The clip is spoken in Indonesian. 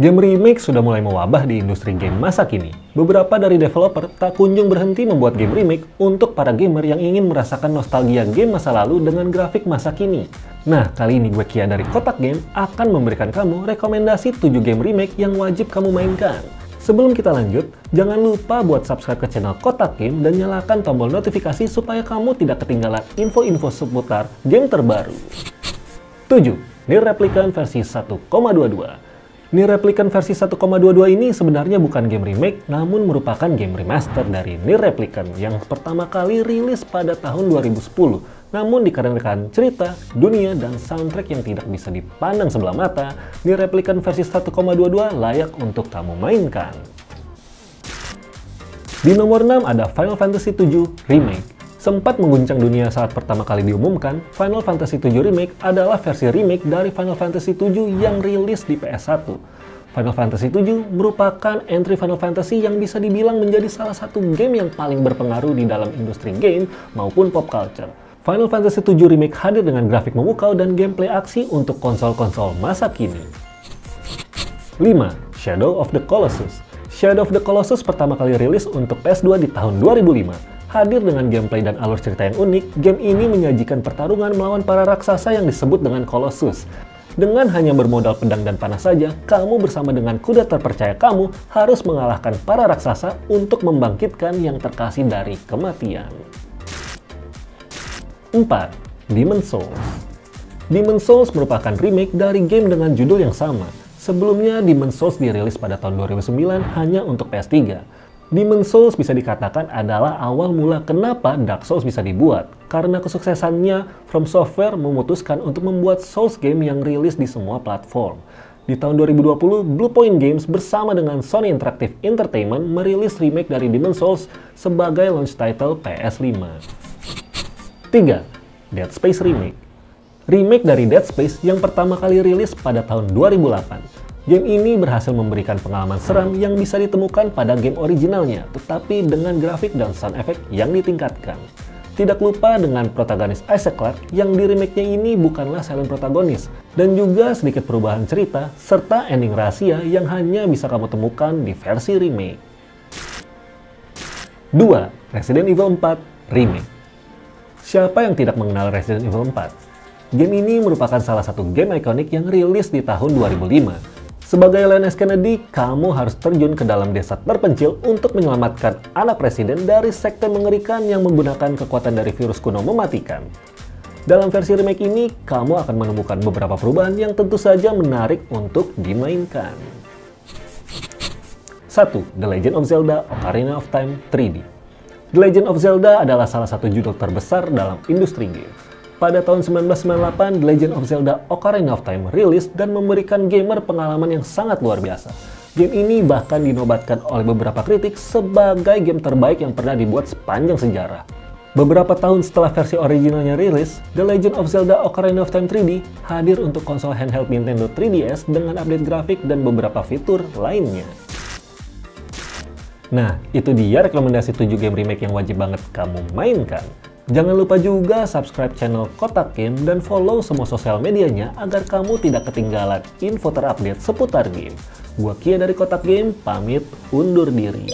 Game remake sudah mulai mewabah di industri game masa kini. Beberapa dari developer tak kunjung berhenti membuat game remake untuk para gamer yang ingin merasakan nostalgia game masa lalu dengan grafik masa kini. Nah, kali ini gue Kia dari Kotak Game akan memberikan kamu rekomendasi 7 game remake yang wajib kamu mainkan. Sebelum kita lanjut, jangan lupa buat subscribe ke channel Kotak Game dan nyalakan tombol notifikasi supaya kamu tidak ketinggalan info-info seputar game terbaru. 7. Nier Replicant versi 1,22. Nier Replicant versi 1,22 ini sebenarnya bukan game remake, namun merupakan game remaster dari Nier Replicant yang pertama kali rilis pada tahun 2010. Namun dikarenakan cerita, dunia, dan soundtrack yang tidak bisa dipandang sebelah mata, Nier Replicant versi 1,22 layak untuk kamu mainkan. Di nomor 6 ada Final Fantasy VII Remake. Sempat mengguncang dunia saat pertama kali diumumkan, Final Fantasy VII Remake adalah versi remake dari Final Fantasy VII yang rilis di PS1. Final Fantasy VII merupakan entry Final Fantasy yang bisa dibilang menjadi salah satu game yang paling berpengaruh di dalam industri game maupun pop culture. Final Fantasy VII Remake hadir dengan grafik memukau dan gameplay aksi untuk konsol-konsol masa kini. 5. Shadow of the Colossus. Shadow of the Colossus pertama kali rilis untuk PS2 di tahun 2005. Hadir dengan gameplay dan alur cerita yang unik, game ini menyajikan pertarungan melawan para raksasa yang disebut dengan Colossus. Dengan hanya bermodal pedang dan panah saja, kamu bersama dengan kuda terpercaya kamu harus mengalahkan para raksasa untuk membangkitkan yang terkasih dari kematian. 4. Demon's Souls. Demon's Souls merupakan remake dari game dengan judul yang sama. Sebelumnya, Demon's Souls dirilis pada tahun 2009 hanya untuk PS3. Demon's Souls bisa dikatakan adalah awal mula kenapa Dark Souls bisa dibuat. Karena kesuksesannya, From Software memutuskan untuk membuat Souls game yang rilis di semua platform. Di tahun 2020, Bluepoint Games bersama dengan Sony Interactive Entertainment merilis remake dari Demon's Souls sebagai launch title PS5. 3. Dead Space Remake. Remake dari Dead Space yang pertama kali rilis pada tahun 2008. Game ini berhasil memberikan pengalaman seram yang bisa ditemukan pada game originalnya, tetapi dengan grafik dan sound effect yang ditingkatkan. Tidak lupa dengan protagonis Isaac Clarke yang di remake-nya ini bukanlah silent protagonis, dan juga sedikit perubahan cerita, serta ending rahasia yang hanya bisa kamu temukan di versi remake. 2. Resident Evil 4 Remake. Siapa yang tidak mengenal Resident Evil 4? Game ini merupakan salah satu game ikonik yang rilis di tahun 2005. Sebagai Leon S. Kennedy, kamu harus terjun ke dalam desa terpencil untuk menyelamatkan anak presiden dari sekte mengerikan yang menggunakan kekuatan dari virus kuno mematikan. Dalam versi remake ini, kamu akan menemukan beberapa perubahan yang tentu saja menarik untuk dimainkan. 1. The Legend of Zelda Ocarina of Time 3D. The Legend of Zelda adalah salah satu judul terbesar dalam industri game. Pada tahun 1998, The Legend of Zelda Ocarina of Time rilis dan memberikan gamer pengalaman yang sangat luar biasa. Game ini bahkan dinobatkan oleh beberapa kritik sebagai game terbaik yang pernah dibuat sepanjang sejarah. Beberapa tahun setelah versi originalnya rilis, The Legend of Zelda Ocarina of Time 3D hadir untuk konsol handheld Nintendo 3DS dengan update grafik dan beberapa fitur lainnya. Nah, itu dia rekomendasi 7 game remake yang wajib banget kamu mainkan. Jangan lupa juga subscribe channel Kotak Game dan follow semua sosial medianya agar kamu tidak ketinggalan info terupdate seputar game. Gua Kia dari Kotak Game, pamit undur diri.